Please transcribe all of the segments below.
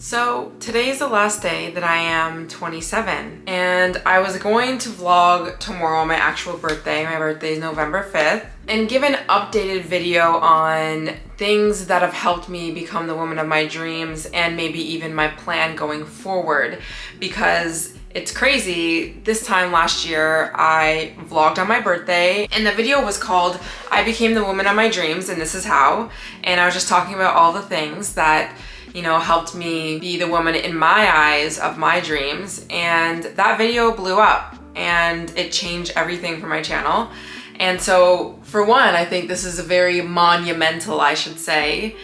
So today's the last day that I am 27, and I was going to vlog tomorrow, my actual birthday. My birthday is November 5th, and give an updated video on things that have helped me become the woman of my dreams and maybe even my plan going forward, because it's crazy. This time last year, I vlogged on my birthday, and the video was called I Became the Woman of My Dreams and This Is How, and I was just talking about all the things that helped me be the woman in my eyes of my dreams. And that video blew up and it changed everything for my channel. And so for one, I think this is a very monumental, I should say,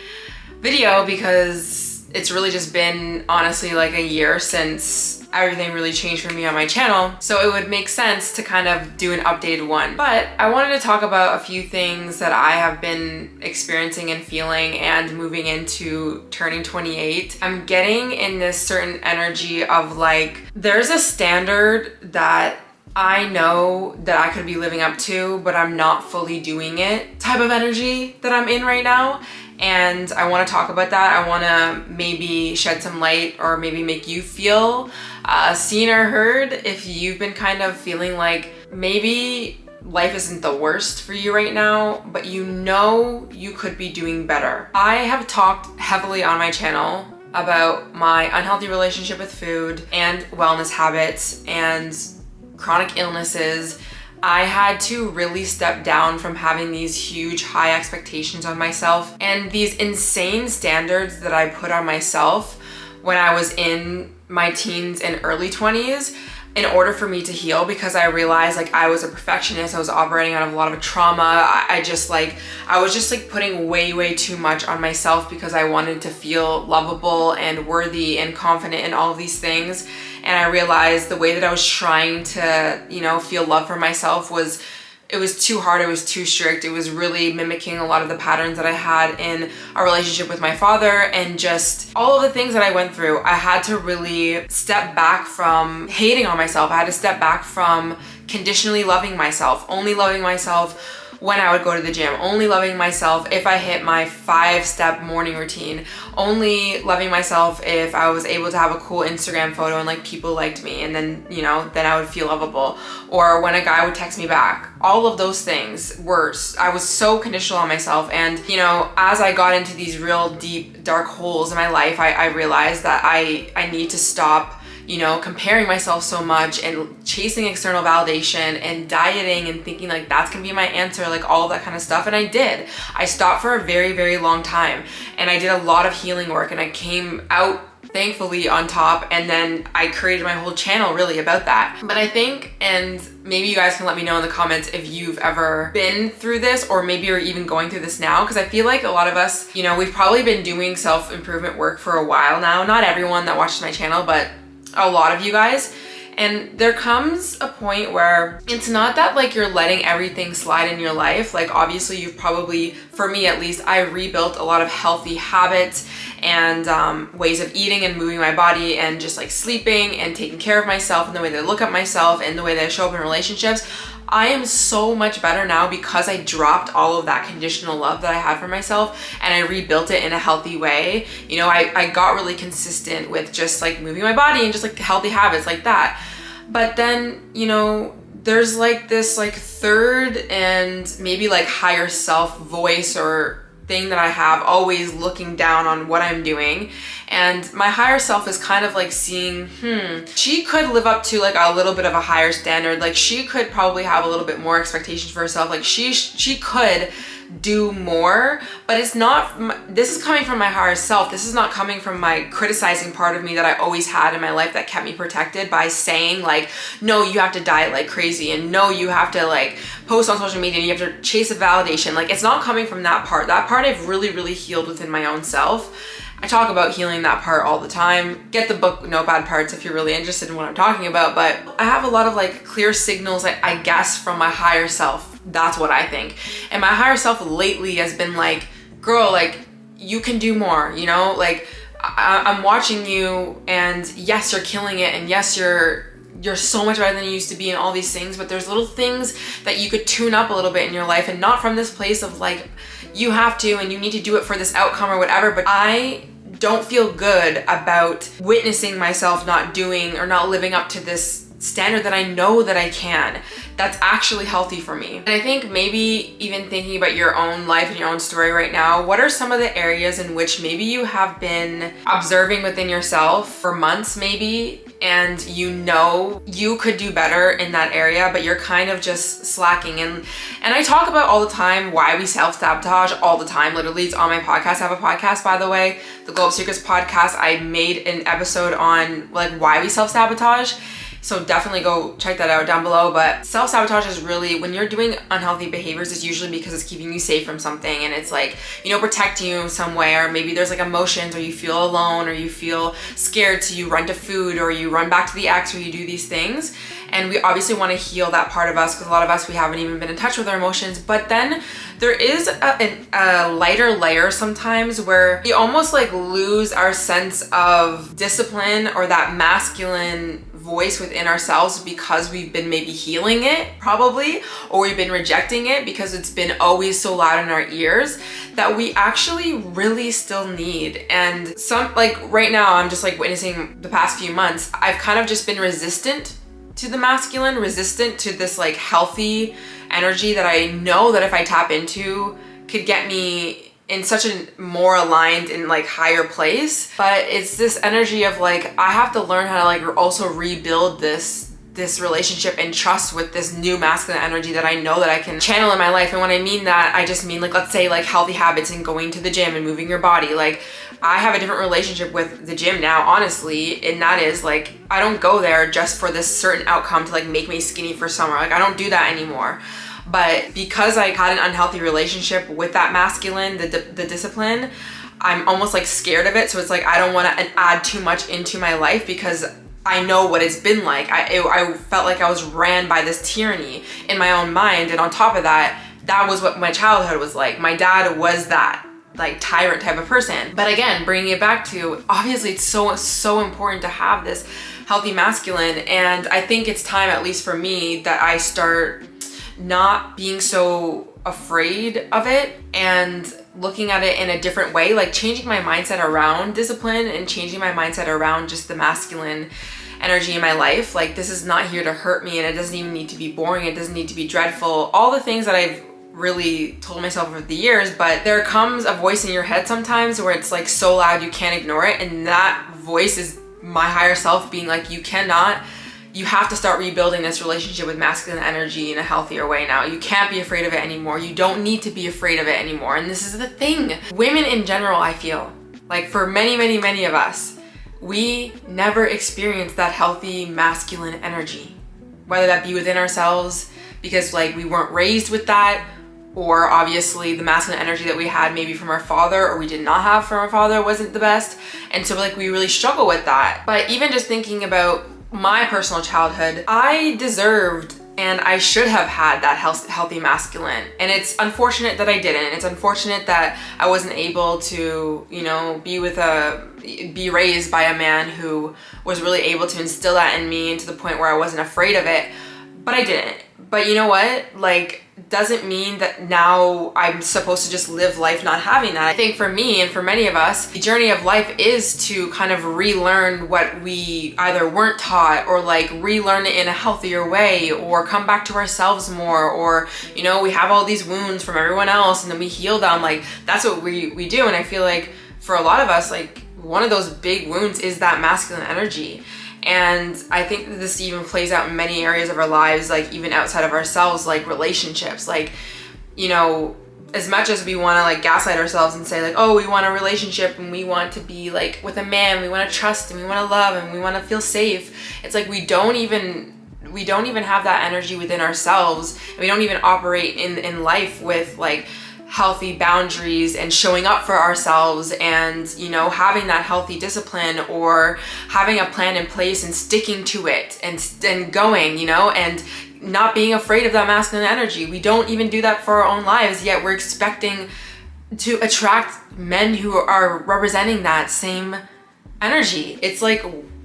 video, because it's really just been honestly like a year since everything really changed for me on my channel. So it would make sense to kind of do an updated one. But I wanted to talk about a few things that I have been experiencing and feeling and moving into turning 28. I'm getting in this certain energy of like, there's a standard that I know that I could be living up to, but I'm not fully doing it type of energy that I'm in right now. And I want to talk about that. I want to maybe shed some light or maybe make you feel seen or heard if you've been kind of feeling like maybe life isn't the worst for you right now, but you could be doing better. I have talked heavily on my channel about my unhealthy relationship with food and wellness habits and chronic illnesses. I had to really step down from having these huge high expectations on myself and these insane standards that I put on myself when I was in my teens and early 20s in order for me to heal, because I realized like I was a perfectionist. I was operating out of a lot of trauma. I was just putting way too much on myself because I wanted to feel lovable and worthy and confident in all of these things. And I realized the way that I was trying to, feel love for myself was too hard, it was too strict. It was really mimicking a lot of the patterns that I had in a relationship with my father and just all of the things that I went through. I had to really step back from hating on myself. I had to step back from conditionally loving myself, only loving myself when I would go to the gym, only loving myself if I hit my 5-step morning routine, only loving myself if I was able to have a cool Instagram photo and like people liked me, and then then I would feel lovable, or when a guy would text me back. All of those things I was so conditional on myself. And as I got into these real deep dark holes in my life, I realized that I need to stop comparing myself so much and chasing external validation and dieting and thinking like that's gonna be my answer, like all of that kind of stuff. And I did. I stopped for a very long time, and I did a lot of healing work, and I came out thankfully on top, and then I created my whole channel really about that. But I think, and maybe you guys can let me know in the comments if you've ever been through this, or maybe you're even going through this now, because I feel like a lot of us, we've probably been doing self-improvement work for a while now. Not everyone that watches my channel, but a lot of you guys. And there comes a point where it's not that like you're letting everything slide in your life. Like obviously you've probably, for me at least, I rebuilt a lot of healthy habits and ways of eating and moving my body and just like sleeping and taking care of myself and the way that I look at myself and the way that I show up in relationships. I am so much better now because I dropped all of that conditional love that I had for myself and I rebuilt it in a healthy way. I got really consistent with just like moving my body and just like healthy habits like that. But then, there's like this like third and maybe like higher self voice or thing that I have always looking down on what I'm doing. And my higher self is kind of like seeing, she could live up to like a little bit of a higher standard. Like she could probably have a little bit more expectations for herself. Like she could do more, but it's not, this is coming from my higher self. This is not coming from my criticizing part of me that I always had in my life that kept me protected by saying like, no, you have to diet like crazy, and no, you have to like post on social media and you have to chase a validation. Like it's not coming from that part. That part I've really healed within my own self. I talk about healing that part all the time. Get the book No Bad Parts if you're really interested in what I'm talking about. But I have a lot of like clear signals, I guess, from my higher self. That's what I think. And my higher self lately has been like, girl, like you can do more, like I'm watching you, and yes, you're killing it, and yes, you're so much better than you used to be and all these things, but there's little things that you could tune up a little bit in your life, and not from this place of like, you have to and you need to do it for this outcome or whatever. But I don't feel good about witnessing myself not doing or not living up to this standard that I know that I can, that's actually healthy for me. And I think maybe even thinking about your own life and your own story right now, what are some of the areas in which maybe you have been observing within yourself for months maybe, and you know you could do better in that area, but you're kind of just slacking. And I talk about all the time why we self-sabotage all the time. Literally, it's on my podcast. I have a podcast, by the way, the Glow Up Secrets podcast. I made an episode on like why we self-sabotage. So definitely go check that out down below. But self-sabotage is really, when you're doing unhealthy behaviors, it's usually because it's keeping you safe from something, and it's like, you know, protecting you some way, or maybe there's like emotions, or you feel alone, or you feel scared, so you run to food, or you run back to the ex, or you do these things. And we obviously want to heal that part of us, because a lot of us, we haven't even been in touch with our emotions. But then there is a lighter layer sometimes where we almost like lose our sense of discipline or that masculine voice within ourselves, because we've been maybe healing it probably, or we've been rejecting it because it's been always so loud in our ears, that we actually really still need. And some, like right now, I'm just like witnessing the past few months, I've kind of just been resistant to the masculine, resistant to this like healthy energy that I know that if I tap into could get me in such a more aligned and like higher place. But it's this energy of like, I have to learn how to like also rebuild this relationship and trust with this new masculine energy that I know that I can channel in my life. And when I mean that, I just mean like, let's say like healthy habits and going to the gym and moving your body. Like I have a different relationship with the gym now, honestly, and that is like, I don't go there just for this certain outcome to like make me skinny for summer. Like I don't do that anymore. But because I had an unhealthy relationship with that masculine, the discipline, I'm almost like scared of it. So it's like, I don't want to add too much into my life, because I know what it's been like. I felt like I was ran by this tyranny in my own mind. And on top of that, that was what my childhood was like. My dad was that like tyrant type of person. But again, bringing it back to, obviously it's so important to have this healthy masculine. And I think it's time, at least for me, that I start not being so afraid of it and looking at it in a different way, like changing my mindset around discipline and changing my mindset around just the masculine energy in my life. Like this is not here to hurt me, and it doesn't even need to be boring. It doesn't need to be dreadful. All the things that I've really told myself over the years, but there comes a voice in your head sometimes where it's like so loud you can't ignore it. And that voice is my higher self being like, you have to start rebuilding this relationship with masculine energy in a healthier way now. You can't be afraid of it anymore. You don't need to be afraid of it anymore. And this is the thing. Women in general, I feel like for many of us, we never experienced that healthy masculine energy, whether that be within ourselves because like we weren't raised with that, or obviously the masculine energy that we had maybe from our father or we did not have from our father wasn't the best. And so like we really struggle with that. But even just thinking about my personal childhood, I deserved and I should have had that healthy masculine. And it's unfortunate that I didn't. It's unfortunate that I wasn't able to, you know, be raised by a man who was really able to instill that in me, and to the point where I wasn't afraid of it. But I didn't. But you know what? Like, doesn't mean that now I'm supposed to just live life not having that. I think for me and for many of us, the journey of life is to kind of relearn what we either weren't taught, or like relearn it in a healthier way, or come back to ourselves more, or, you know, we have all these wounds from everyone else and then we heal them. Like that's what we do. And I feel like for a lot of us, like one of those big wounds is that masculine energy. And I think that this even plays out in many areas of our lives, like even outside of ourselves, like relationships. Like, you know, as much as we want to like gaslight ourselves and say like, oh, we want a relationship and we want to be like with a man, we want to trust and we want to love and we want to feel safe. It's like we don't even have that energy within ourselves. And we don't even operate in life with like healthy boundaries and showing up for ourselves, and, you know, having that healthy discipline, or having a plan in place and sticking to it and going, you know, and not being afraid of that masculine energy. We don't even do that for our own lives, yet we're expecting to attract men who are representing that same energy. It's like,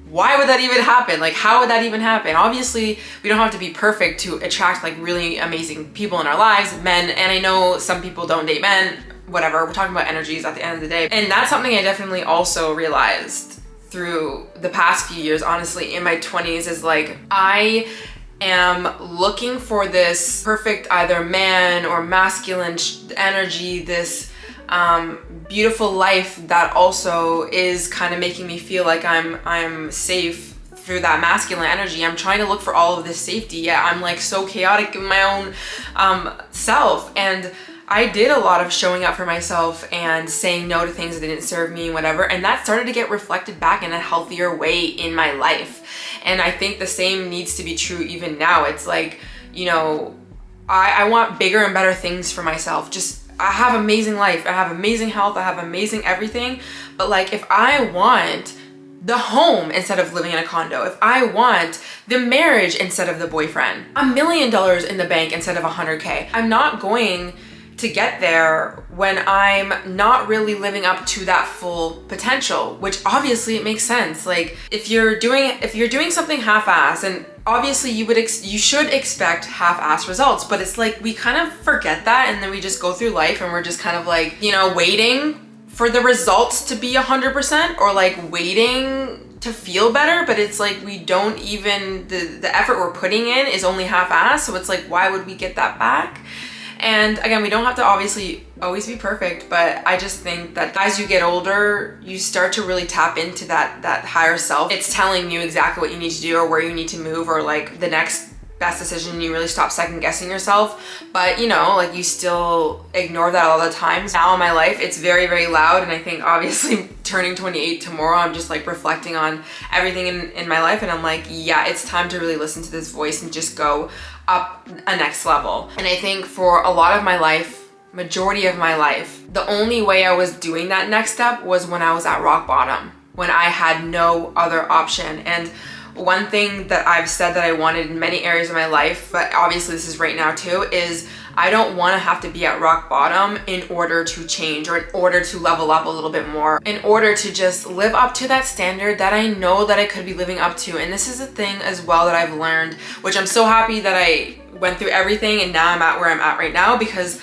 why would that even happen? Like, how would that even happen? Obviously, we don't have to be perfect to attract like really amazing people in our lives, men. And I know some people don't date men. whatever, we're talking about energies at the end of the day. And that's something I definitely also realized through the past few years, honestly, in my 20s, is like, I am looking for this perfect either man or masculine energy, this beautiful life that also is kind of making me feel like I'm safe through that masculine energy. I'm trying to look for all of this safety, yet I'm like so chaotic in my own self. And I did a lot of showing up for myself and saying no to things that didn't serve me and whatever, and that started to get reflected back in a healthier way in my life. And I think the same needs to be true even now. It's like, you know, I want bigger and better things for myself. Just, I have amazing life, I have amazing health, I have amazing everything, but like, if I want the home instead of living in a condo, if I want the marriage instead of the boyfriend, $1 million in the bank instead of 100K, I'm not going to get there when I'm not really living up to that full potential, which obviously it makes sense. Like, if you're doing something half-ass, and obviously you should expect half-ass results, but it's like we kind of forget that, and then we just go through life and we're just kind of like, you know, waiting for the results to be 100%, or like waiting to feel better, but it's like we don't even, the effort we're putting in is only half-ass, so it's like, why would we get that back? And again, we don't have to obviously always be perfect, but I just think that as you get older, you start to really tap into that higher self. It's telling you exactly what you need to do or where you need to move, or like the next best decision. You really stop second guessing yourself. But you know, like, you still ignore that all the time. Now in my life, it's very, very loud, and I think obviously turning 28 tomorrow, I'm just like reflecting on everything in my life, and I'm like, yeah, it's time to really listen to this voice and just go up a next level. And I think for a lot of my life, majority of my life, the only way I was doing that next step was when I was at rock bottom, when I had no other option. And one thing that I've said that I wanted in many areas of my life, but obviously this is right now too, is I don't want to have to be at rock bottom in order to change, or in order to level up a little bit more, in order to just live up to that standard that I know that I could be living up to. And this is a thing as well that I've learned, which I'm so happy that I went through everything and now I'm at where I'm at right now, because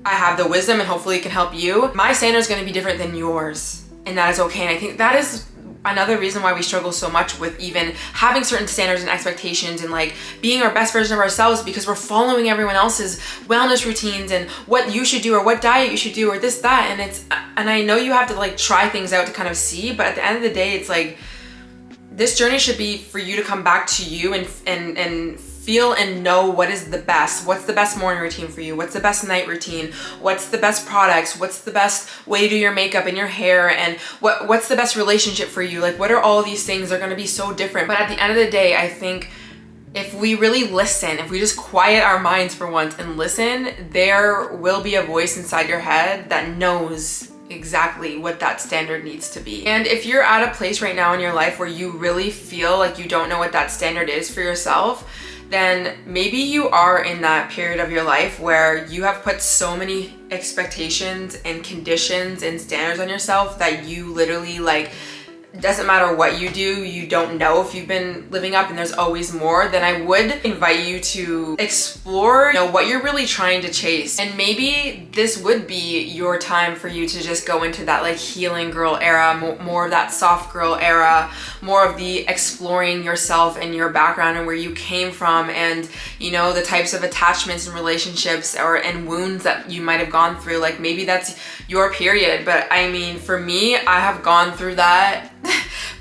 I have the wisdom, and hopefully it can help you. My standard is going to be different than yours, and that is okay. And I think that is another reason why we struggle so much with even having certain standards and expectations, and like being our best version of ourselves, because we're following everyone else's wellness routines and what you should do, or what diet you should do, or this, that. And I know you have to like try things out to kind of see, but at the end of the day, it's like, this journey should be for you to come back to you and feel and know what is the best. What's the best morning routine for you? What's the best night routine? What's the best products? What's the best way to do your makeup and your hair? And what's the best relationship for you? Like, what are all these things? They're gonna be so different. But at the end of the day, I think if we really listen, if we just quiet our minds for once and listen, there will be a voice inside your head that knows exactly what that standard needs to be. And if you're at a place right now in your life where you really feel like you don't know what that standard is for yourself, then maybe you are in that period of your life where you have put so many expectations and conditions and standards on yourself that you literally, like, doesn't matter what you do, you don't know if you've been living up, and there's always more. Then I would invite you to explore, you know, what you're really trying to chase. And maybe this would be your time for you to just go into that like healing girl era, more of that soft girl era, more of the exploring yourself and your background and where you came from, and you know, the types of attachments and relationships and wounds that you might have gone through. Like, maybe that's your period. But I mean, for me, I have gone through that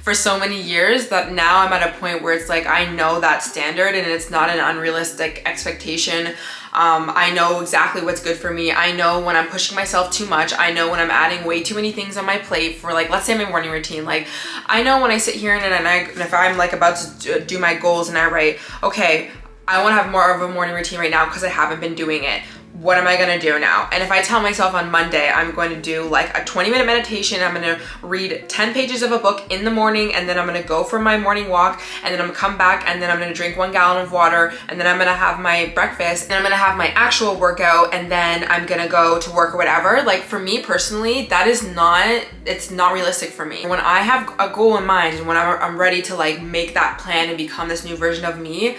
for so many years that now I'm at a point where it's like, I know that standard and it's not an unrealistic expectation. I know exactly what's good for me. I know when I'm pushing myself too much. I know when I'm adding way too many things on my plate for, like, let's say my morning routine. Like, I know when I sit here and if I'm like about to do my goals and I write, okay, I want to have more of a morning routine right now because I haven't been doing it. What am I gonna do now? And if I tell myself on Monday, I'm going to do like a 20-minute meditation, I'm gonna read 10 pages of a book in the morning, and then I'm gonna go for my morning walk, and then I'm gonna come back, and then I'm gonna drink 1 gallon of water, and then I'm gonna have my breakfast, and I'm gonna have my actual workout, and then I'm gonna go to work or whatever. Like, for me personally, that is it's not realistic for me. When I have a goal in mind and when I'm ready to like make that plan and become this new version of me,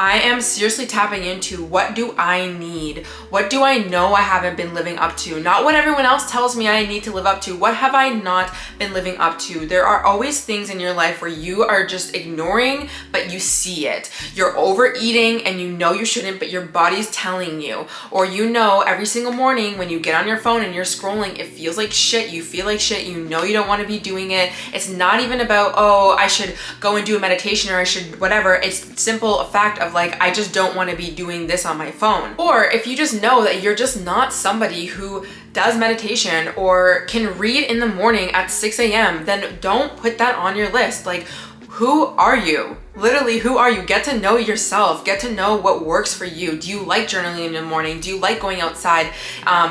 I am seriously tapping into what do I need? What do I know I haven't been living up to? Not what everyone else tells me I need to live up to. What have I not been living up to? There are always things in your life where you are just ignoring, but you see it. You're overeating and you know you shouldn't, but your body's telling you. Or you know every single morning when you get on your phone and you're scrolling, it feels like shit, you feel like shit, you know you don't want to be doing it. It's not even about, oh, I should go and do a meditation or I should whatever. It's simple fact of like, I just don't want to be doing this on my phone. Or if you just know that you're just not somebody who does meditation or can read in the morning at 6 a.m., then don't put that on your list. Like, who are you? Literally, who are you? Get to know yourself. Get to know what works for you. Do you like journaling in the morning? Do you like going outside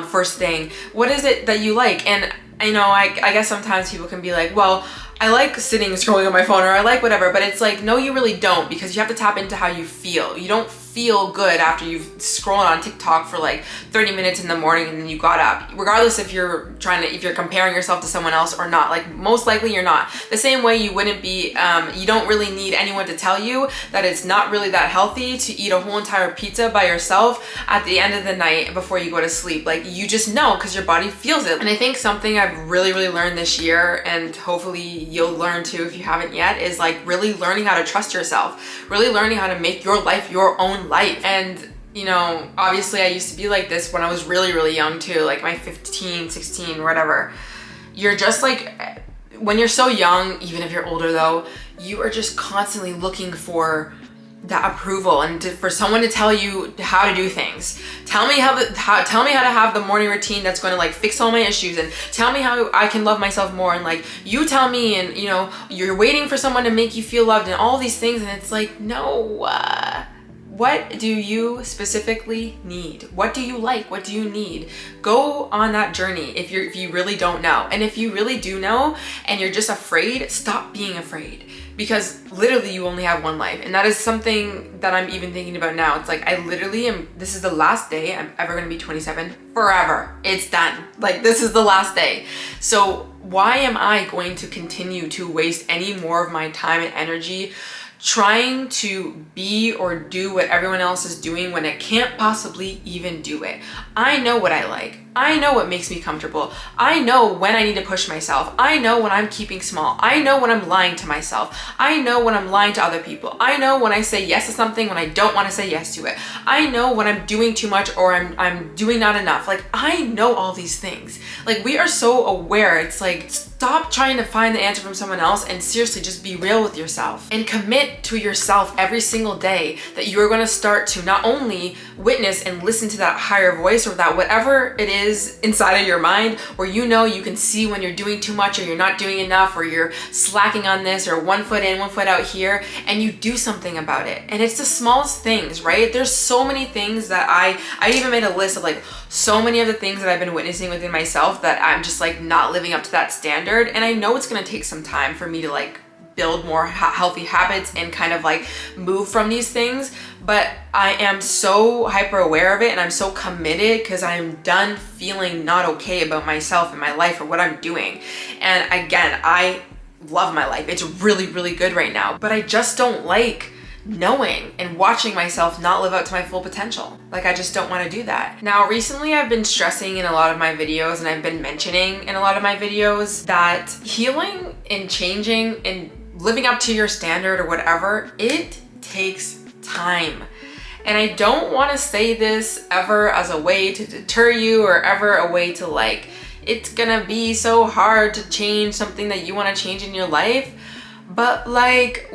first thing? What is it that you like? And I know, I guess sometimes people can be like, well, I like sitting and scrolling on my phone, or I like whatever, but it's like, no, you really don't, because you have to tap into how you feel. You don't feel good after you've scrolled on TikTok for like 30 minutes in the morning and then you got up. Regardless if you're comparing yourself to someone else or not, like most likely you're not. The same way you wouldn't be, you don't really need anyone to tell you that it's not really that healthy to eat a whole entire pizza by yourself at the end of the night before you go to sleep. Like, you just know because your body feels it. And I think something I've really learned this year, and hopefully you'll learn too if you haven't yet, is like really learning how to trust yourself, really learning how to make your life your own life. And you know, obviously I used to be like this when I was really young too, like my 15, 16, whatever. You're just like, when you're so young, even if you're older though, you are just constantly looking for that approval and for someone to tell you how to do things. Tell me how to have the morning routine that's going to like fix all my issues, and tell me how I can love myself more, and like you tell me, and you know, you're waiting for someone to make you feel loved and all these things, and it's like, no, what do you specifically need? What do you like? What do you need? Go on that journey if you really don't know. And if you really do know and you're just afraid, stop being afraid, because literally you only have one life. And that is something that I'm even thinking about now. It's like, I literally am, this is the last day I'm ever gonna be 27 forever. It's done. Like, this is the last day. So why am I going to continue to waste any more of my time and energy trying to be or do what everyone else is doing when it can't possibly even do it? I know what I like. I know what makes me comfortable. I know when I need to push myself. I know when I'm keeping small. I know when I'm lying to myself. I know when I'm lying to other people. I know when I say yes to something when I don't want to say yes to it. I know when I'm doing too much or I'm doing not enough. Like, I know all these things. Like, we are so aware. It's like, stop trying to find the answer from someone else and seriously just be real with yourself and commit to yourself every single day that you are going to start to not only witness and listen to that higher voice or that whatever it is inside of your mind, where you know you can see when you're doing too much or you're not doing enough or you're slacking on this or 1 foot in, 1 foot out here, and you do something about it. And it's the smallest things, right? There's so many things that I even made a list of like so many of the things that I've been witnessing within myself that I'm just like not living up to that standard. And I know it's going to take some time for me to like build more healthy habits and kind of like move from these things, but I am so hyper aware of it and I'm so committed because I'm done feeling not okay about myself and my life or what I'm doing. And again, I love my life. It's really good right now, but I just don't like knowing and watching myself not live up to my full potential. Like, I just don't want to do that. Now, recently I've been stressing in a lot of my videos, and I've been mentioning in a lot of my videos that healing and changing and living up to your standard or whatever, it takes time. And I don't want to say this ever as a way to deter you or ever a way to like, it's gonna be so hard to change something that you want to change in your life. But like,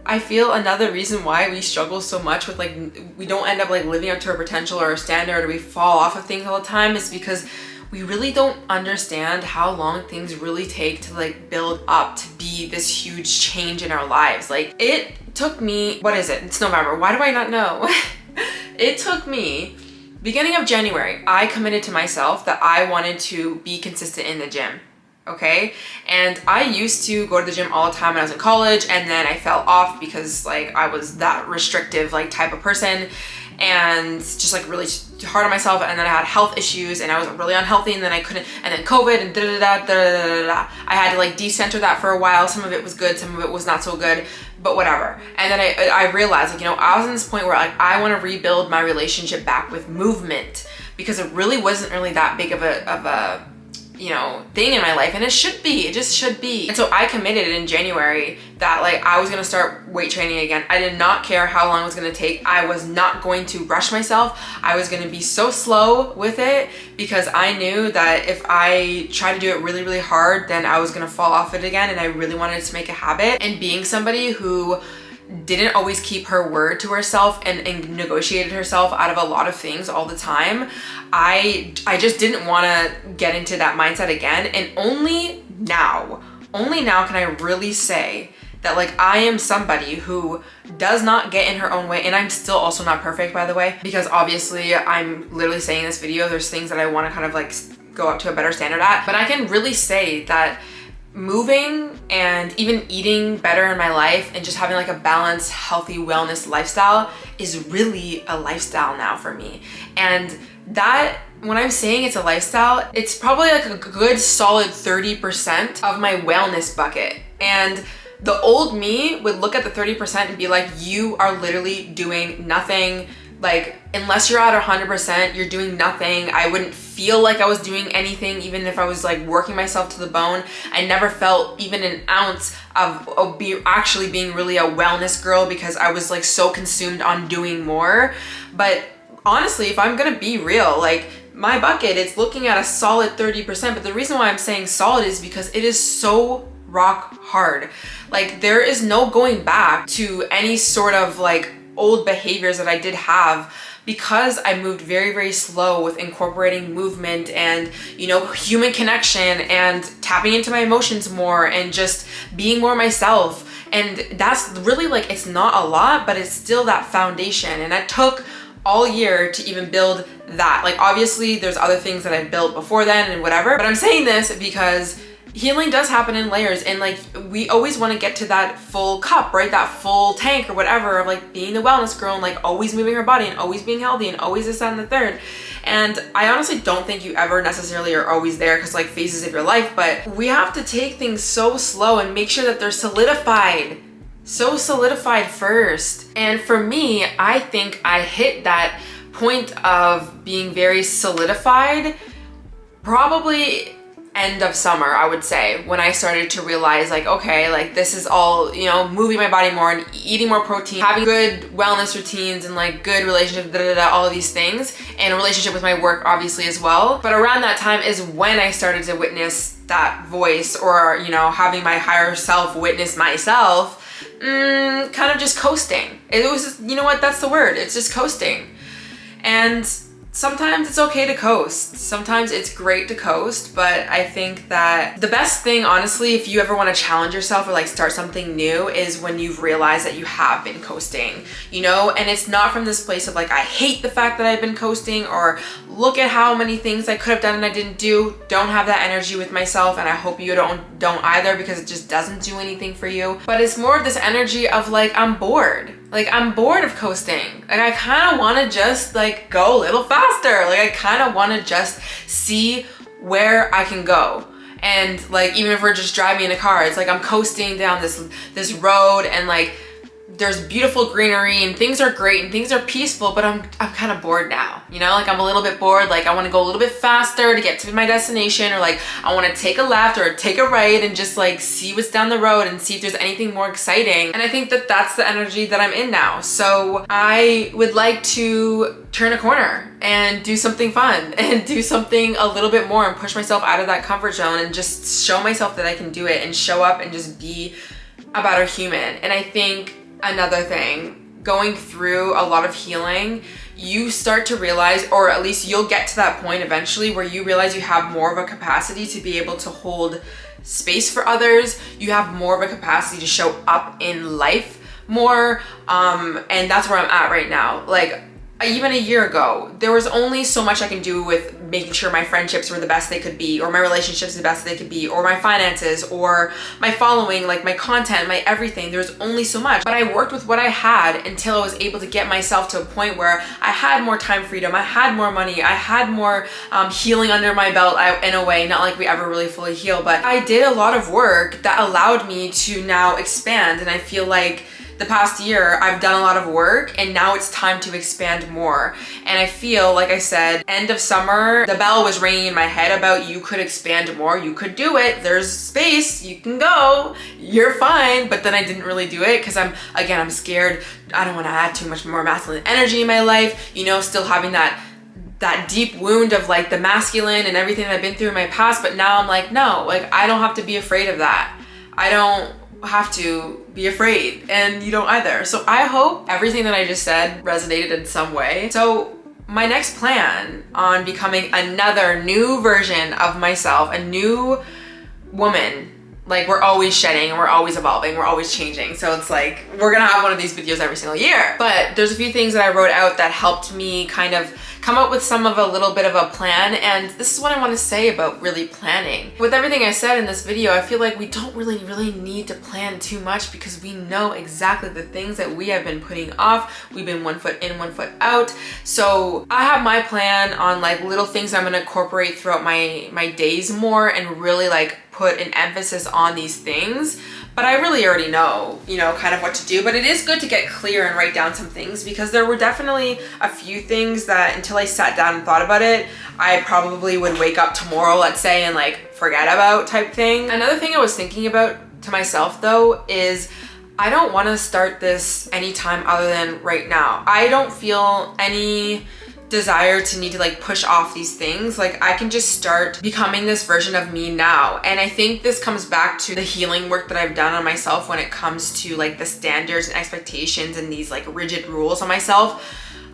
I feel another reason why we struggle so much with like, we don't end up like living up to our potential or our standard, or we fall off of things all the time, is because we really don't understand how long things really take to like build up to be this huge change in our lives. Like, it took me, what is it? It's November. Why do I not know? It took me, beginning of January, I committed to myself that I wanted to be consistent in the gym. Okay, and I used to go to the gym all the time when I was in college, and then I fell off because like I was that restrictive like type of person. and just like really hard on myself, and then I had health issues and I was really unhealthy, and then I couldn't, and then COVID and I had to like decenter that for a while. Some of it was good, some of it was not so good, but whatever. And then I realized, like, you know, I was in this point where like I want to rebuild my relationship back with movement, because it really wasn't really that big of a you know, thing in my life, and it should be, it just should be. And so I committed in January that like I was gonna start weight training again. I did not care how long it was gonna take. I was not going to rush myself. I was gonna be so slow with it, because I knew that if I tried to do it really, really hard, then I was gonna fall off it again, and I really wanted to make a habit. And being somebody who didn't always keep her word to herself and negotiated herself out of a lot of things all the time, I just didn't want to get into that mindset again. And only now can I really say that like I am somebody who does not get in her own way. And I'm still also not perfect, by the way, because obviously I'm literally saying in this video, there's things that I want to kind of like go up to a better standard at. But I can really say that moving and even eating better in my life and just having like a balanced, healthy wellness lifestyle is really a lifestyle now for me. And that, when I'm saying it's a lifestyle, it's probably like a good solid 30% of my wellness bucket. And the old me would look at the 30% and be like, you are literally doing nothing. Like, unless you're at 100%, you're doing nothing. I wouldn't feel like I was doing anything, even if I was like working myself to the bone. I never felt even an ounce of actually being really a wellness girl, because I was like so consumed on doing more. But honestly, if I'm gonna be real, like my bucket, it's looking at a solid 30%. But the reason why I'm saying solid is because it is so rock hard. Like there is no going back to any sort of like old behaviors that I did have, because I moved very, very slow with incorporating movement and, you know, human connection and tapping into my emotions more and just being more myself. And that's really like, it's not a lot, but it's still that foundation. And that took all year to even build that. Like obviously there's other things that I've built before then and whatever, but I'm saying this because healing does happen in layers, and like we always want to get to that full cup, right? That full tank or whatever of like being the wellness girl and like always moving her body and always being healthy and always this, that, and the third. And I honestly don't think you ever necessarily are always there, because like phases of your life, but we have to take things so slow and make sure that they're solidified. So solidified first. And for me, I think I hit that point of being very solidified probably end of summer, I would say, when I started to realize like, okay, like this is all, you know, moving my body more and eating more protein, having good wellness routines and like good relationship, all of these things, and a relationship with my work obviously as well. But around that time is when I started to witness that voice, or, you know, having my higher self witness myself, kind of just coasting. It was just, you know what, that's the word. It's just coasting. And sometimes it's okay to coast. Sometimes it's great to coast, but I think that the best thing, honestly, if you ever want to challenge yourself or like start something new, is when you've realized that you have been coasting, you know? And it's not from this place of like, I hate the fact that I've been coasting, or look at how many things I could have done and I didn't do. Don't have that energy with myself, and I hope you don't either, because it just doesn't do anything for you. But it's more of this energy of like, I'm bored. Like I'm bored of coasting. Like I kind of want to just like go a little faster. Like I kind of want to just see where I can go. And like, even if we're just driving in a car, it's like I'm coasting down this road, and like there's beautiful greenery and things are great and things are peaceful, but I'm kind of bored now, you know? Like I'm a little bit bored. Like I want to go a little bit faster to get to my destination, or like I want to take a left or take a right and just like see what's down the road and see if there's anything more exciting. And I think that that's the energy that I'm in now. So I would like to turn a corner and do something fun and do something a little bit more and push myself out of that comfort zone and just show myself that I can do it and show up and just be a better human. And I think another thing, going through a lot of healing, you start to realize, or at least you'll get to that point eventually, where you realize you have more of a capacity to be able to hold space for others. You have more of a capacity to show up in life more. And that's where I'm at right now. Like even a year ago, there was only so much I can do with making sure my friendships were the best they could be, or my relationships the best they could be, or my finances, or my following, like my content, my everything. There's only so much. But I worked with what I had until I was able to get myself to a point where I had more time freedom, I had more money, I had more healing under my belt in a way, not like we ever really fully heal, but I did a lot of work that allowed me to now expand. And I feel like the past year I've done a lot of work and now it's time to expand more. And I feel, like I said, end of summer, the bell was ringing in my head about you could expand more, you could do it, there's space, you can go, you're fine. But then I didn't really do it because I'm scared. I don't want to add too much more masculine energy in my life, you know, still having that deep wound of like the masculine and everything that I've been through in my past. But now I'm like, no, like I don't have to be afraid of that. I don't have to be afraid, and you don't either. So I hope everything that I just said resonated in some way. So my next plan on becoming another new version of myself, a new woman, like we're always shedding and we're always evolving, we're always changing. So it's like, we're gonna have one of these videos every single year. But there's a few things that I wrote out that helped me kind of come up with some of a little bit of a plan. And this is what I want to say about really planning. With everything I said in this video, I feel like we don't really need to plan too much because we know exactly the things that we have been putting off. We've been 1 foot in, 1 foot out. So I have my plan on like little things I'm gonna incorporate throughout my days more and really like put an emphasis on these things. But I really already know, you know, kind of what to do. But it is good to get clear and write down some things, because there were definitely a few things that until I sat down and thought about it, I probably would wake up tomorrow, let's say, and like forget about type thing. Another thing I was thinking about to myself though is I don't want to start this anytime other than right now. I don't feel any desire to need to like push off these things. Like I can just start becoming this version of me now. And I think this comes back to the healing work that I've done on myself when it comes to like the standards and expectations and these like rigid rules on myself.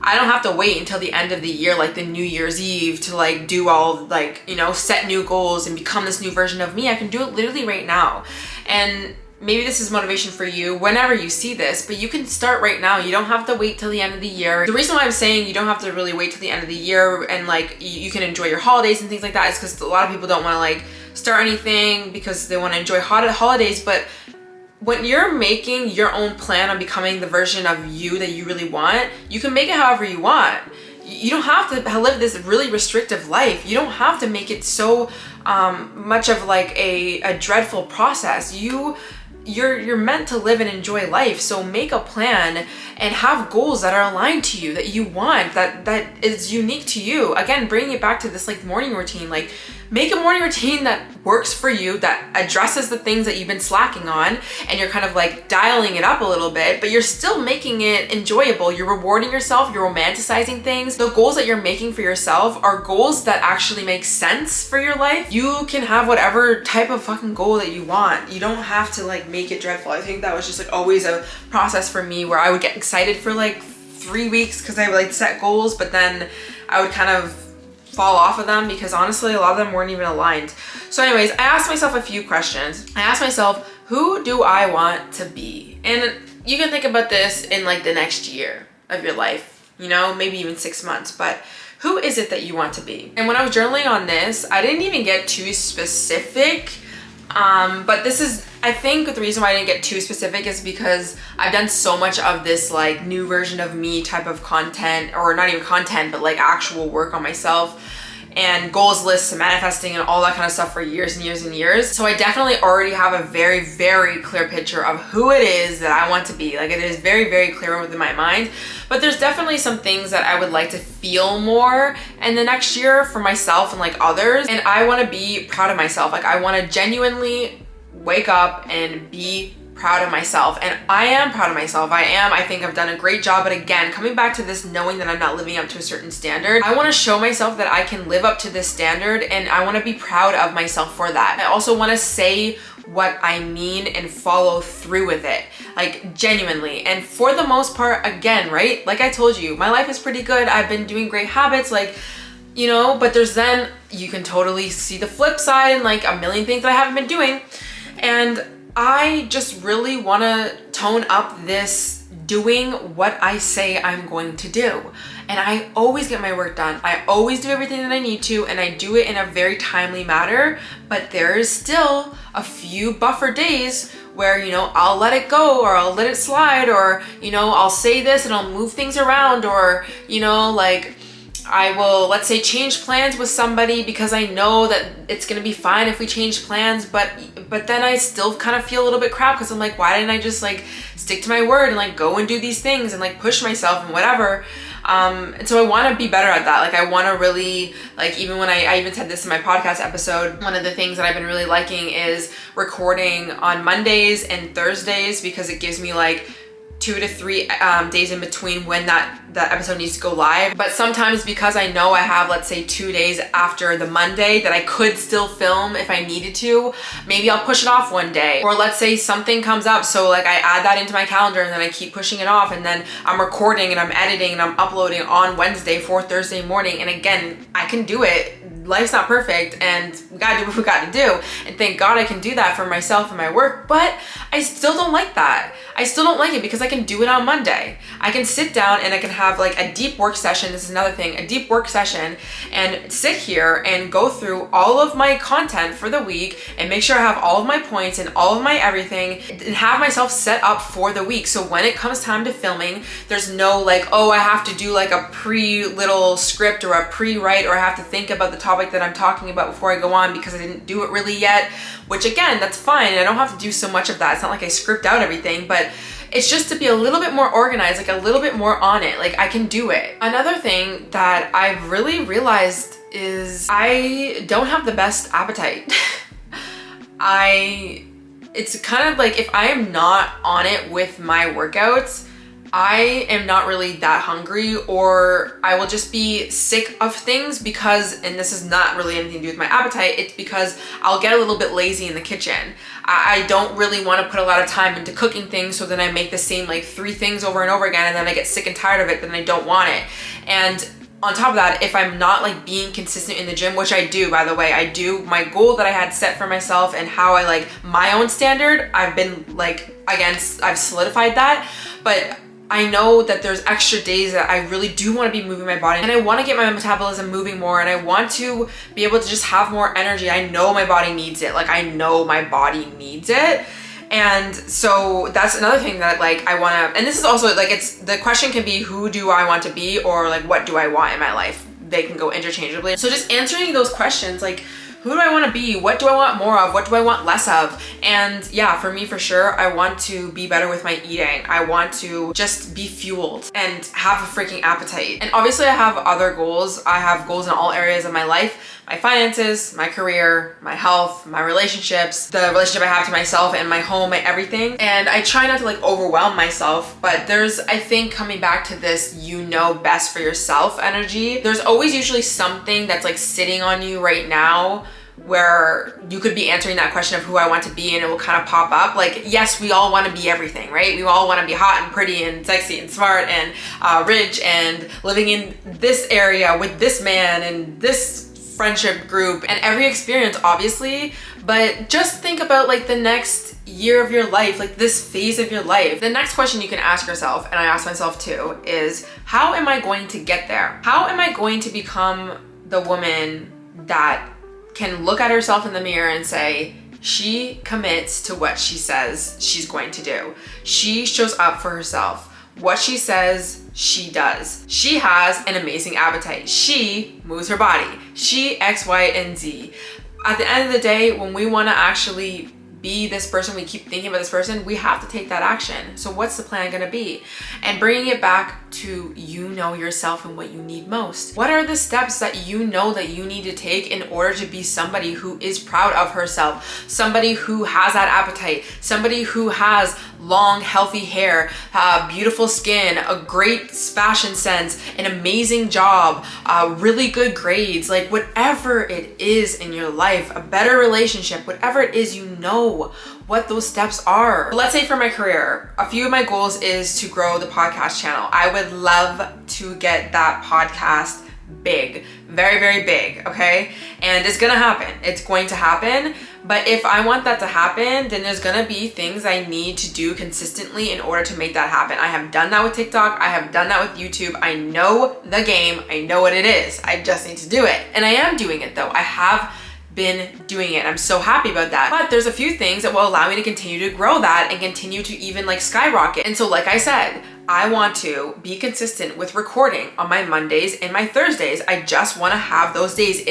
I don't have to wait until the end of the year, like the New Year's Eve, to like do all like, you know, set new goals and become this new version of me. I can do it literally right now. And maybe this is motivation for you whenever you see this, but you can start right now. You don't have to wait till the end of the year. The reason why I'm saying you don't have to really wait till the end of the year and like you can enjoy your holidays and things like that is because a lot of people don't want to like start anything because they want to enjoy holidays. But when you're making your own plan on becoming the version of you that you really want, you can make it however you want. You don't have to live this really restrictive life. You don't have to make it so much of like a dreadful process. You're meant to live and enjoy life. So make a plan and have goals that are aligned to you, that you want, that is unique to you. Again, bringing it back to this like morning routine, like make a morning routine that works for you, that addresses the things that you've been slacking on, and you're kind of like dialing it up a little bit, but you're still making it enjoyable. You're rewarding yourself, you're romanticizing things. The goals that you're making for yourself are goals that actually make sense for your life. You can have whatever type of fucking goal that you want. You don't have to like make it dreadful. I think that was just like always a process for me where I would get excited for like 3 weeks because I would like set goals, but then I would kind of fall off of them because honestly a lot of them weren't even aligned. So anyways, I asked myself a few questions. I asked myself, who do I want to be? And you can think about this in like the next year of your life, you know, maybe even 6 months, but who is it that you want to be? And when I was journaling on this, I didn't even get too specific. But this is, I think the reason why I didn't get too specific is because I've done so much of this like new version of me type of content, or not even content, but like actual work on myself and goals lists and manifesting and all that kind of stuff for years and years and years. So I definitely already have a very, very clear picture of who it is that I want to be. Like it is very, very clear within my mind, but there's definitely some things that I would like to feel more in the next year for myself and like others. And I want to be proud of myself. Like I want to genuinely wake up and be proud of myself. And I am proud of myself. I think I've done a great job. But again, coming back to this knowing that I'm not living up to a certain standard, I want to show myself that I can live up to this standard, and I want to be proud of myself for that. I also want to say what I mean and follow through with it, like genuinely. And for the most part, again, right? Like I told you, my life is pretty good. I've been doing great habits, like, you know, but there's then you can totally see the flip side and like a million things that I haven't been doing. And I just really want to tone up this doing what I say I'm going to do. And I always get my work done. I always do everything that I need to, and I do it in a very timely manner, but there is still a few buffer days where, you know, I'll let it go, or I'll let it slide, or, you know, I'll say this and I'll move things around, or, you know, like, I will, let's say, change plans with somebody because I know that it's gonna be fine if we change plans, but then I still kind of feel a little bit crap because I'm like, why didn't I just like stick to my word and like go and do these things and like push myself and whatever. And so I want to be better at that. Like I want to really, like, even when I even said this in my podcast episode, one of the things that I've been really liking is recording on Mondays and Thursdays, because it gives me like 2 to 3 days in between when that episode needs to go live. But sometimes, because I know I have, let's say, 2 days after the Monday that I could still film if I needed to, maybe I'll push it off one day. Or let's say something comes up, so like I add that into my calendar and then I keep pushing it off, and then I'm recording and I'm editing and I'm uploading on Wednesday for Thursday morning. And again, I can do it. Life's not perfect and we gotta do what we gotta do. And thank God I can do that for myself and my work, but I still don't like that. I still don't like it because I can do it on Monday. I can sit down and I can have like a deep work session. This is another thing, a deep work session, and sit here and go through all of my content for the week and make sure I have all of my points and all of my everything, and have myself set up for the week. So when it comes time to filming, there's no like, oh, I have to do like a little script or a pre-write, or I have to think about the topic that I'm talking about before I go on because I didn't do it really yet, which again, that's fine. I don't have to do so much of that. It's not like I script out everything, but it's just to be a little bit more organized, like a little bit more on it. Like I can do it. Another thing that I've really realized is I don't have the best appetite. It's kind of like, if I am not on it with my workouts, I am not really that hungry, or I will just be sick of things because, and this is not really anything to do with my appetite, it's because I'll get a little bit lazy in the kitchen. I don't really want to put a lot of time into cooking things, so then I make the same like 3 things over and over again, and then I get sick and tired of it, then I don't want it. And on top of that, if I'm not like being consistent in the gym, which I do, by the way, I do, my goal that I had set for myself and how I like my own standard, I've been like, again, I've solidified that, but I know that there's extra days that I really do want to be moving my body, and I want to get my metabolism moving more, and I want to be able to just have more energy. I know my body needs it. Like I know my body needs it. And so that's another thing that like I want to, and this is also like, it's, the question can be, who do I want to be, or like, what do I want in my life? They can go interchangeably. So just answering those questions, like, who do I want to be? What do I want more of? What do I want less of? And yeah, for me, for sure, I want to be better with my eating. I want to just be fueled and have a freaking appetite. And obviously I have other goals. I have goals in all areas of my life. My finances, my career, my health, my relationships, the relationship I have to myself and my home, my everything. And I try not to like overwhelm myself, but there's, I think, coming back to this, you know best for yourself energy, there's always usually something that's like sitting on you right now where you could be answering that question of who I want to be, and it will kind of pop up. Like, yes, we all want to be everything, right? We all want to be hot and pretty and sexy and smart and rich and living in this area with this man and this friendship group and every experience, obviously. But just think about like the next year of your life, like this phase of your life. The next question you can ask yourself, and I ask myself too, is how am I going to get there? How am I going to become the woman that can look at herself in the mirror and say, she commits to what she says she's going to do. She shows up for herself. What she says, she does. She has an amazing appetite. She moves her body. She X, Y, and Z. At the end of the day, when we want to actually be this person, we keep thinking about this person, we have to take that action. So what's the plan gonna be? And bringing it back to, you know yourself and what you need most. What are the steps that you know that you need to take in order to be somebody who is proud of herself, somebody who has that appetite, somebody who has long, healthy hair, beautiful skin, a great fashion sense, an amazing job, really good grades, like whatever it is in your life, a better relationship, whatever it is, you know what those steps are. Let's say for my career, a few of my goals is to grow the podcast channel. I would love to get that podcast big, very, very big, okay? And it's gonna happen. It's going to happen, But if I want that to happen, then there's gonna be things I need to do consistently in order to make that happen. I have done that with TikTok. I have done that with YouTube. I know the game. I know what it is. I just need to do it. And I am doing it though. I have been doing it. I'm so happy about that. But there's a few things that will allow me to continue to grow that and continue to even like skyrocket. And so like I said, I want to be consistent with recording on my Mondays and my Thursdays. I just want to have those days.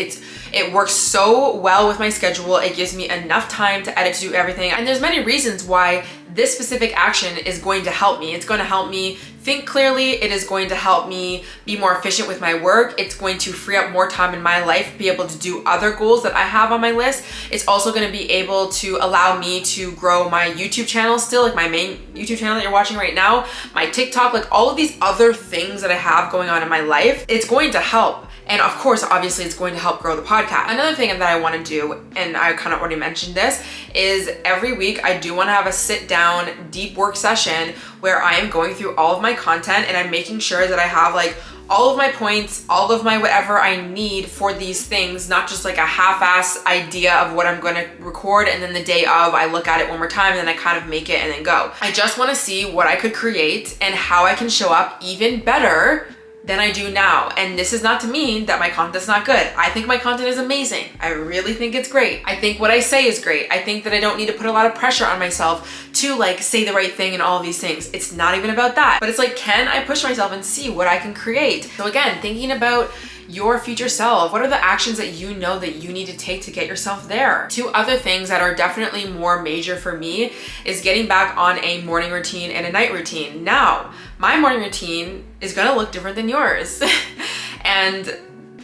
It works so well with my schedule. It gives me enough time to edit, to do everything. And there's many reasons why this specific action is going to help me. It's going to help me think clearly. It is going to help me be more efficient with my work. It's going to free up more time in my life, be able to do other goals that I have on my list. It's also going to be able to allow me to grow my YouTube channel still, like my main YouTube channel that you're watching right now, my TikTok, like all of these other things that I have going on in my life. It's going to help. And of course, obviously it's going to help grow the podcast. Another thing that I want to do, and I kind of already mentioned this, is every week I do want to have a sit down deep work session where I am going through all of my content and I'm making sure that I have like all of my points, all of my whatever I need for these things, not just like a half-ass idea of what I'm going to record and then the day of I look at it one more time and then I kind of make it and then go. I just want to see what I could create and how I can show up even better than I do now. And this is not to mean that my content's not good. I think my content is amazing. I really think it's great. I think what I say is great. I think that I don't need to put a lot of pressure on myself to like say the right thing and all of these things. It's not even about that. But it's like, can I push myself and see what I can create? So again, thinking about your future self. What are the actions that you know that you need to take to get yourself there? Two other things that are definitely more major for me is getting back on a morning routine and a night routine. Now, my morning routine is gonna look different than yours. And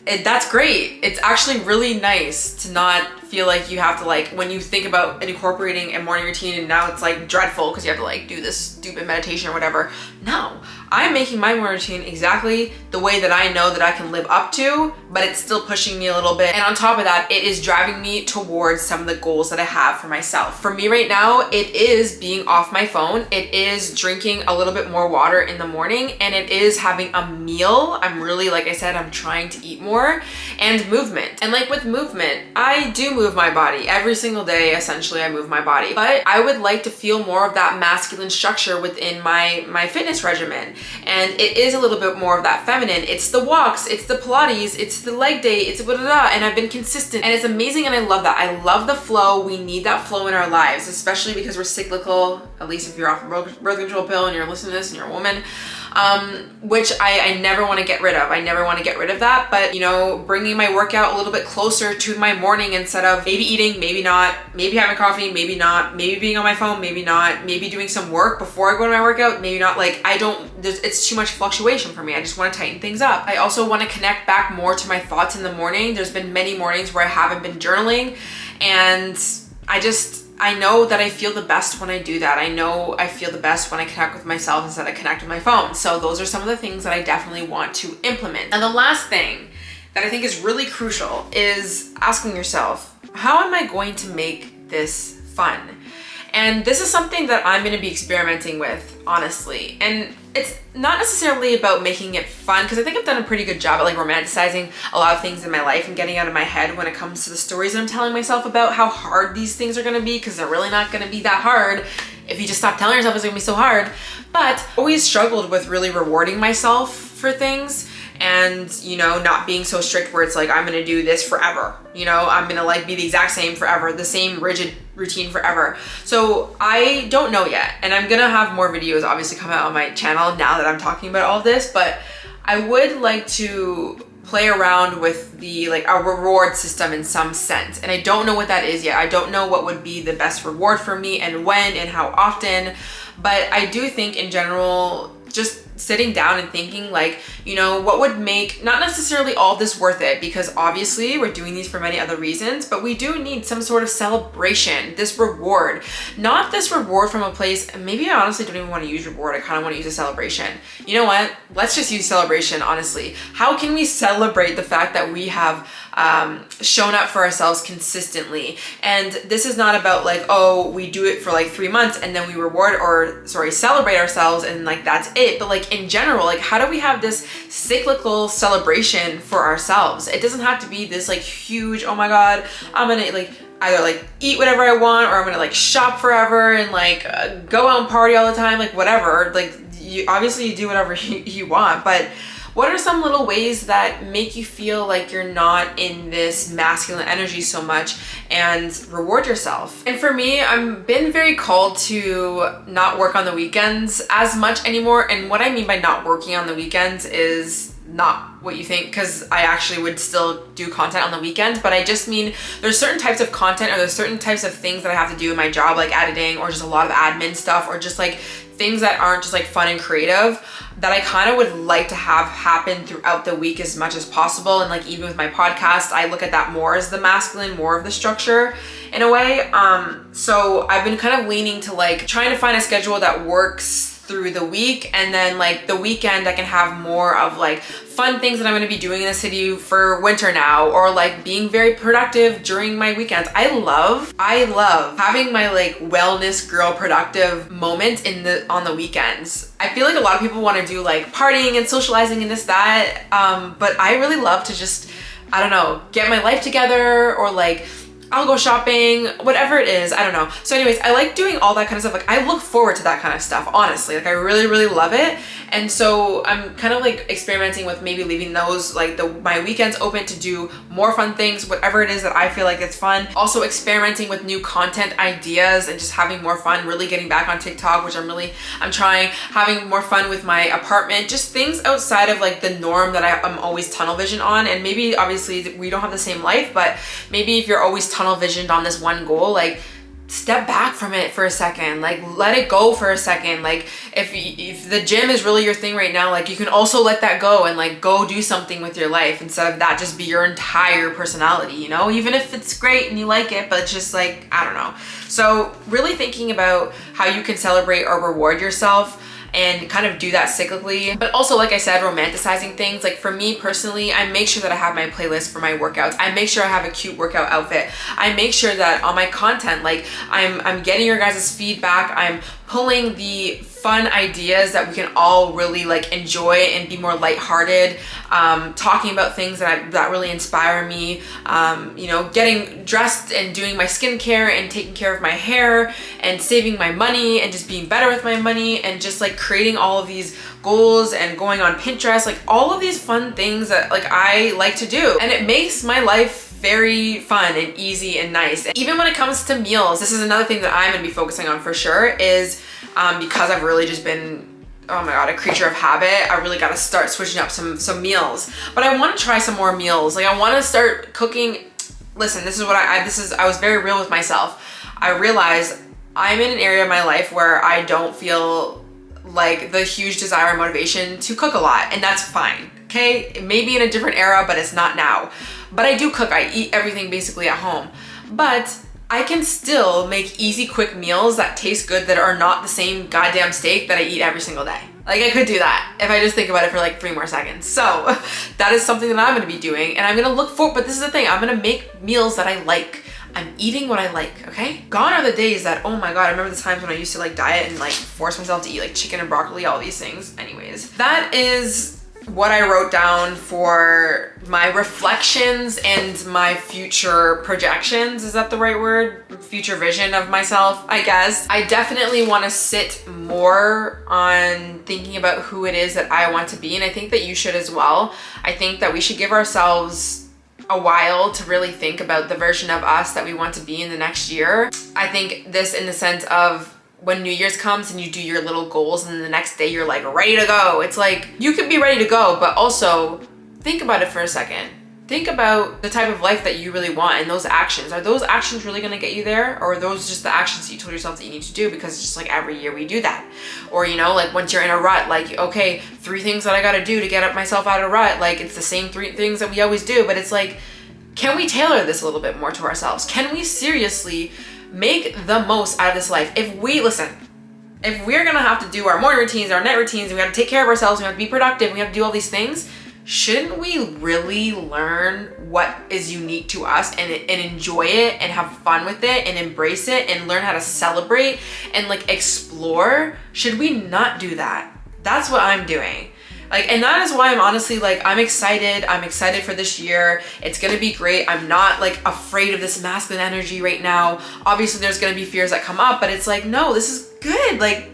that's great. It's actually really nice to not feel like you have to like, when you think about incorporating a morning routine and now it's like dreadful because you have to like do this stupid meditation or whatever. No, I'm making my morning routine exactly the way that I know that I can live up to, but it's still pushing me a little bit. And on top of that, it is driving me towards some of the goals that I have for myself. For me right now, it is being off my phone. It is drinking a little bit more water in the morning, and it is having a meal. I'm really, like I said, I'm trying to eat more, and movement. And like with movement, I do move my body every single day. Essentially, I move my body, but I would like to feel more of that masculine structure within my fitness regimen. And it is a little bit more of that feminine. It's the walks, it's the Pilates, it's the leg day, it's blah, blah, blah, and I've been consistent and it's amazing and I love that. I love the flow. We need that flow in our lives, especially because we're cyclical, at least if you're off a birth control pill and you're listening to this and you're a woman. Which I never want to get rid of. I never want to get rid of that, but you know, bringing my workout a little bit closer to my morning instead of maybe eating, maybe not, maybe having coffee, maybe not, maybe being on my phone, maybe not, maybe doing some work before I go to my workout, maybe not. Like it's too much fluctuation for me. I just want to tighten things up. I also want to connect back more to my thoughts in the morning. There's been many mornings where I haven't been journaling, and I know that I feel the best when I do that. I know I feel the best when I connect with myself instead of connect with my phone. So those are some of the things that I definitely want to implement. And the last thing that I think is really crucial is asking yourself, how am I going to make this fun? And this is something that I'm going to be experimenting with, honestly. And it's not necessarily about making it fun, because I think I've done a pretty good job at like romanticizing a lot of things in my life and getting out of my head when it comes to the stories that I'm telling myself about how hard these things are going to be, because they're really not going to be that hard. If you just stop telling yourself it's going to be so hard. But I always struggled with really rewarding myself for things. And, you know, not being so strict where it's like, I'm gonna do this forever. You know, I'm gonna like be the exact same forever, the same rigid routine forever. So I don't know yet. And I'm gonna have more videos obviously come out on my channel now that I'm talking about all of this, but I would like to play around with the like a reward system in some sense. And I don't know what that is yet. I don't know what would be the best reward for me and when and how often, but I do think in general, just sitting down and thinking like, you know, what would make not necessarily all this worth it, because obviously we're doing these for many other reasons, but we do need some sort of celebration, this reward, not this reward from a place. Maybe I honestly don't even want to use reward. I kind of want to use a celebration. You know what? Let's just use celebration, honestly. How can we celebrate the fact that we have shown up for ourselves consistently? And this is not about like, oh, we do it for like 3 months and then we celebrate ourselves and like that's it. But like in general, like how do we have this cyclical celebration for ourselves? It doesn't have to be this like huge, oh my God, I'm gonna like either like eat whatever I want, or I'm gonna like shop forever and like go out and party all the time, like whatever. Like you obviously you do whatever you want, but what are some little ways that make you feel like you're not in this masculine energy so much, and reward yourself? And for me, I've been very called to not work on the weekends as much anymore. And what I mean by not working on the weekends is not what you think, because I actually would still do content on the weekends, but I just mean there's certain types of content, or there's certain types of things that I have to do in my job, like editing, or just a lot of admin stuff, or just like things that aren't just like fun and creative, that I kind of would like to have happen throughout the week as much as possible. And like even with my podcast, I look at that more as the masculine, more of the structure in a way. So I've been kind of leaning to like trying to find a schedule that works through the week, and then like the weekend I can have more of like fun things that I'm going to be doing in the city for winter now, or like being very productive during my weekends. I love having my like wellness girl productive moment on the weekends. I feel like a lot of people want to do like partying and socializing and this that, but I really love to just, I don't know, get my life together, or like I'll go shopping, whatever it is, I don't know. So anyways, I like doing all that kind of stuff. Like I look forward to that kind of stuff, honestly. Like I really, really love it. And so I'm kind of like experimenting with maybe leaving those, like my weekends open to do more fun things, whatever it is that I feel like it's fun. Also experimenting with new content ideas and just having more fun, really getting back on TikTok, which I'm trying, having more fun with my apartment, just things outside of like the norm that I'm always tunnel vision on. And maybe obviously we don't have the same life, but maybe if you're always tunnel visioned on this one goal, like step back from it for a second, like let it go for a second. Like if the gym is really your thing right now, like you can also let that go and like go do something with your life, instead of that just be your entire personality, you know, even if it's great and you like it, but it's just like, I don't know. So really thinking about how you can celebrate or reward yourself, and kind of do that cyclically. But also, like I said, romanticizing things. Like for me personally, I make sure that I have my playlist for my workouts. I make sure I have a cute workout outfit. I make sure that on my content, like I'm getting your guys' feedback. I'm pulling the fun ideas that we can all really like enjoy and be more lighthearted, talking about things that really inspire me, you know, getting dressed and doing my skincare and taking care of my hair and saving my money and just being better with my money, and just like creating all of these goals and going on Pinterest, like all of these fun things that like I like to do. And it makes my life very fun and easy and nice. And even when it comes to meals, this is another thing that I'm gonna be focusing on for sure, is because I've really just been, oh my god, a creature of habit. I really got to start switching up some meals. But I want to try some more meals. Like I want to start cooking. Listen, this is what I was very real with myself. I realized I'm in an area of my life where I don't feel like the huge desire and motivation to cook a lot, and that's fine. Okay, it may be in a different era, but it's not now. But I do cook. I eat everything basically at home. But I can still make easy, quick meals that taste good, that are not the same goddamn steak that I eat every single day. Like I could do that if I just think about it for like 3 more seconds. So that is something that I'm gonna be doing, and I'm gonna look for, but this is the thing, I'm gonna make meals that I like. I'm eating what I like, okay? Gone are the days that, oh my god, I remember the times when I used to like diet and like force myself to eat like chicken and broccoli, all these things. Anyways, that is what I wrote down for my reflections and my future projections. Is that the right word? Future vision of myself, I guess. I definitely want to sit more on thinking about who it is that I want to be, and I think that you should as well. I think that we should give ourselves a while to really think about the version of us that we want to be in the next year. I think this in the sense of when New Year's comes and you do your little goals, and the next day you're like ready to go. It's like you can be ready to go, but also think about it for a second. Think about the type of life that you really want, and those actions. Are those actions really gonna get you there? Or are those just the actions that you told yourself that you need to do because it's just like every year we do that? Or, you know, like once you're in a rut, like, okay, 3 things that I gotta do to get myself out of a rut. Like it's the same 3 things that we always do, but it's like, can we tailor this a little bit more to ourselves? Can we seriously make the most out of this life? If we're gonna have to do our morning routines, our night routines, and we have to take care of ourselves, we have to be productive, we have to do all these things, shouldn't we really learn what is unique to us and enjoy it and have fun with it and embrace it and learn how to celebrate and like explore? Should we not do that? That's what I'm doing. Like, and that is why I'm honestly like, I'm excited for this year. It's gonna be great. I'm not like afraid of this masculine energy right now. Obviously there's gonna be fears that come up, but it's like, no, this is good. Like,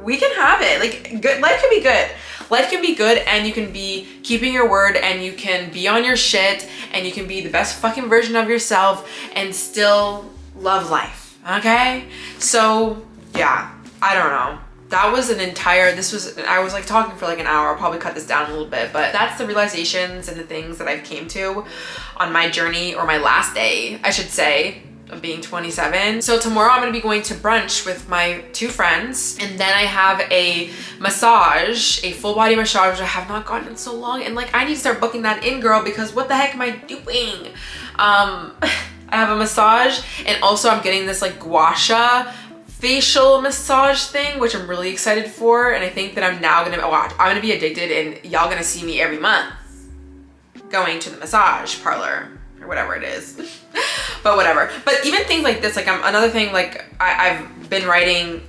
we can have it. Like, good, life can be good. Life can be good, and you can be keeping your word, and you can be on your shit, and you can be the best fucking version of yourself and still love life, okay? So yeah, I don't know. That was I was like talking for like an hour. I'll probably cut this down a little bit, but that's the realizations and the things that I've came to on my journey, or my last day, I should say, of being 27. So tomorrow I'm gonna be going to brunch with my 2 friends, and then I have a massage, a full body massage, which I have not gotten in so long, and like I need to start booking that in, girl, because what the heck am I doing? I have a massage, and also I'm getting this like gua sha facial massage thing, which I'm really excited for, and I think that I'm gonna be addicted, and y'all gonna see me every month going to the massage parlor or whatever it is. But whatever. But even things like this, like another thing like I've been writing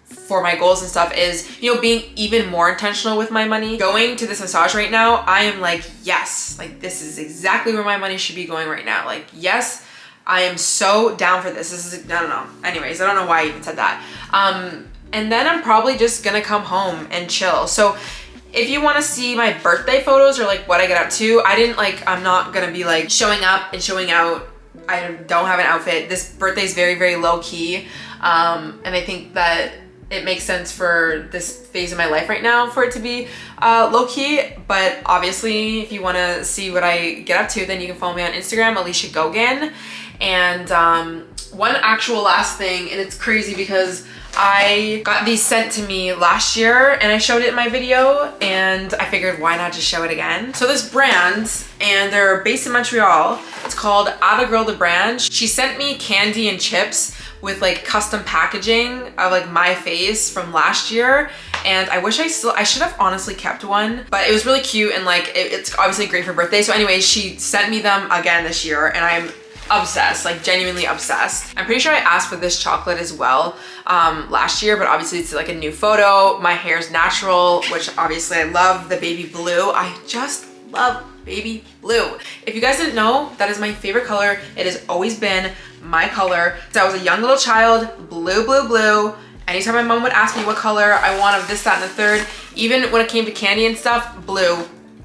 for my goals and stuff is, you know, being even more intentional with my money. Going to this massage right now, I am like, yes, like this is exactly where my money should be going right now. Like, yes, I am so down for this. This is, I don't know. Anyways, I don't know why I even said that. And then I'm probably just gonna come home and chill. So if you want to see my birthday photos or like what I get up to, I'm not gonna be like showing up and showing out. I don't have an outfit. This birthday is very, very low key. And I think that it makes sense for this phase of my life right now for it to be low key. But obviously if you want to see what I get up to, then you can follow me on Instagram, Alicia Gogan. And one actual last thing, and it's crazy because I got these sent to me last year and I showed it in my video, and I figured why not just show it again. So this brand, and they're based in Montreal, it's called Ava Girl the brand. She sent me candy and chips with like custom packaging of like my face from last year, and I wish I should have honestly kept one, but it was really cute, and like it's obviously great for birthday. So anyways, she sent me them again this year, and I'm obsessed, like genuinely obsessed. I'm pretty sure I asked for this chocolate as well last year, but obviously it's like a new photo. My hair's natural, which obviously I love the baby blue. I just love baby blue. If you guys didn't know, that is my favorite color. It has always been my color. So I was a young little child, blue, blue, blue. Anytime my mom would ask me what color I want of this, that, and the third, even when it came to candy and stuff, blue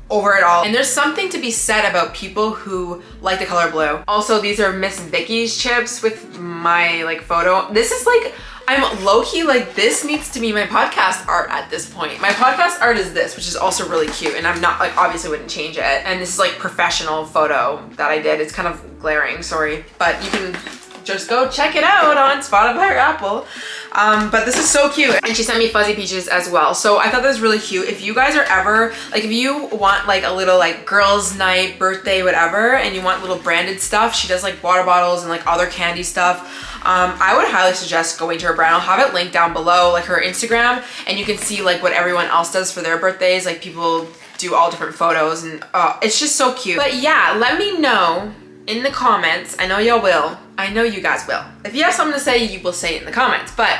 over it all. And there's something to be said about people who like the color blue. Also, these are Miss Vicky's chips with my like photo. This is like, I'm low-key like, this needs to be my podcast art at this point. My podcast art is this, which is also really cute, and I'm not like, obviously wouldn't change it. And this is like professional photo that I did. It's kind of glaring, sorry, but you can just go check it out on Spotify or Apple. But this is so cute. And she sent me fuzzy peaches as well. So I thought that was really cute. If you guys are ever, like if you want like a little like girls night, birthday, whatever, and you want little branded stuff, she does like water bottles and like other candy stuff. I would highly suggest going to her brand. I'll have it linked down below, like her Instagram, and you can see like what everyone else does for their birthdays. Like people do all different photos, and it's just so cute. But yeah, let me know in the comments. I know y'all will. I know you guys will. If you have something to say, you will say it in the comments. But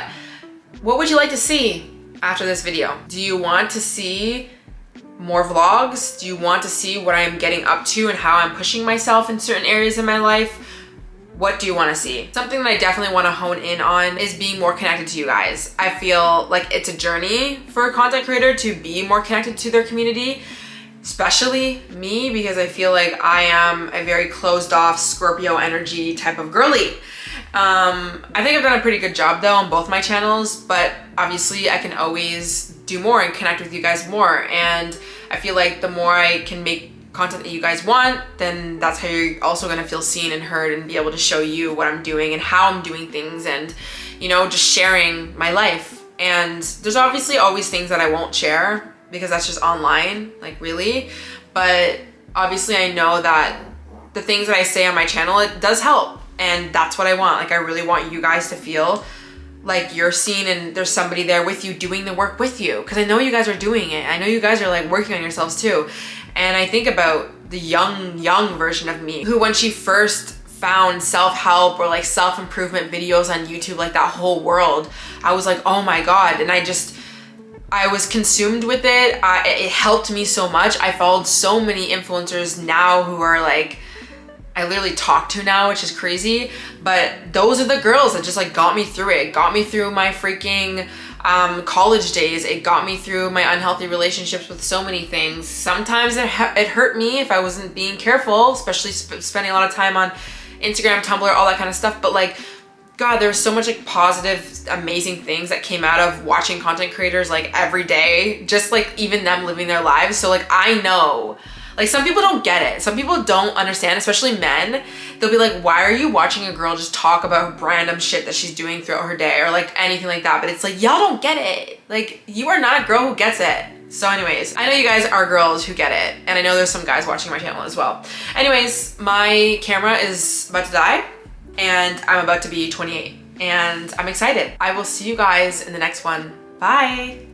what would you like to see after this video? Do you want to see more vlogs? Do you want to see what I'm getting up to and how I'm pushing myself in certain areas of my life? What do you want to see? Something that I definitely want to hone in on is being more connected to you guys. I feel like it's a journey for a content creator to be more connected to their community, especially me, because I feel like I am a very closed off Scorpio energy type of girly. I think I've done a pretty good job though on both my channels, but obviously I can always do more and connect with you guys more. And I feel like the more I can make content that you guys want, then that's how you're also gonna feel seen and heard and be able to show you what I'm doing and how I'm doing things, and you know, just sharing my life. And there's obviously always things that I won't share because that's just online, like really. But obviously I know that the things that I say on my channel, it does help. And that's what I want. Like I really want you guys to feel like you're seen and there's somebody there with you doing the work with you. Cause I know you guys are doing it. I know you guys are like working on yourselves too. And I think about the young version of me who, when she first found self-help or like self-improvement videos on YouTube, like that whole world, I was like, oh my God. And I just I was consumed with it. It helped me so much. I followed so many influencers now who are like, I literally talk to now, which is crazy. But those are the girls that just like got me through it. It got me through my freaking college days. It got me through my unhealthy relationships with so many things. Sometimes it hurt me if I wasn't being careful, especially spending a lot of time on Instagram, Tumblr, all that kind of stuff. But like, God, there's so much like positive, amazing things that came out of watching content creators like every day, just like even them living their lives. So like, I know, like some people don't get it. Some people don't understand, especially men. They'll be like, why are you watching a girl just talk about random shit that she's doing throughout her day or like anything like that? But it's like, y'all don't get it. Like, you are not a girl who gets it. So anyways, I know you guys are girls who get it. And I know there's some guys watching my channel as well. Anyways, my camera is about to die and I'm about to be 28 and I'm excited. I will see you guys in the next one. Bye.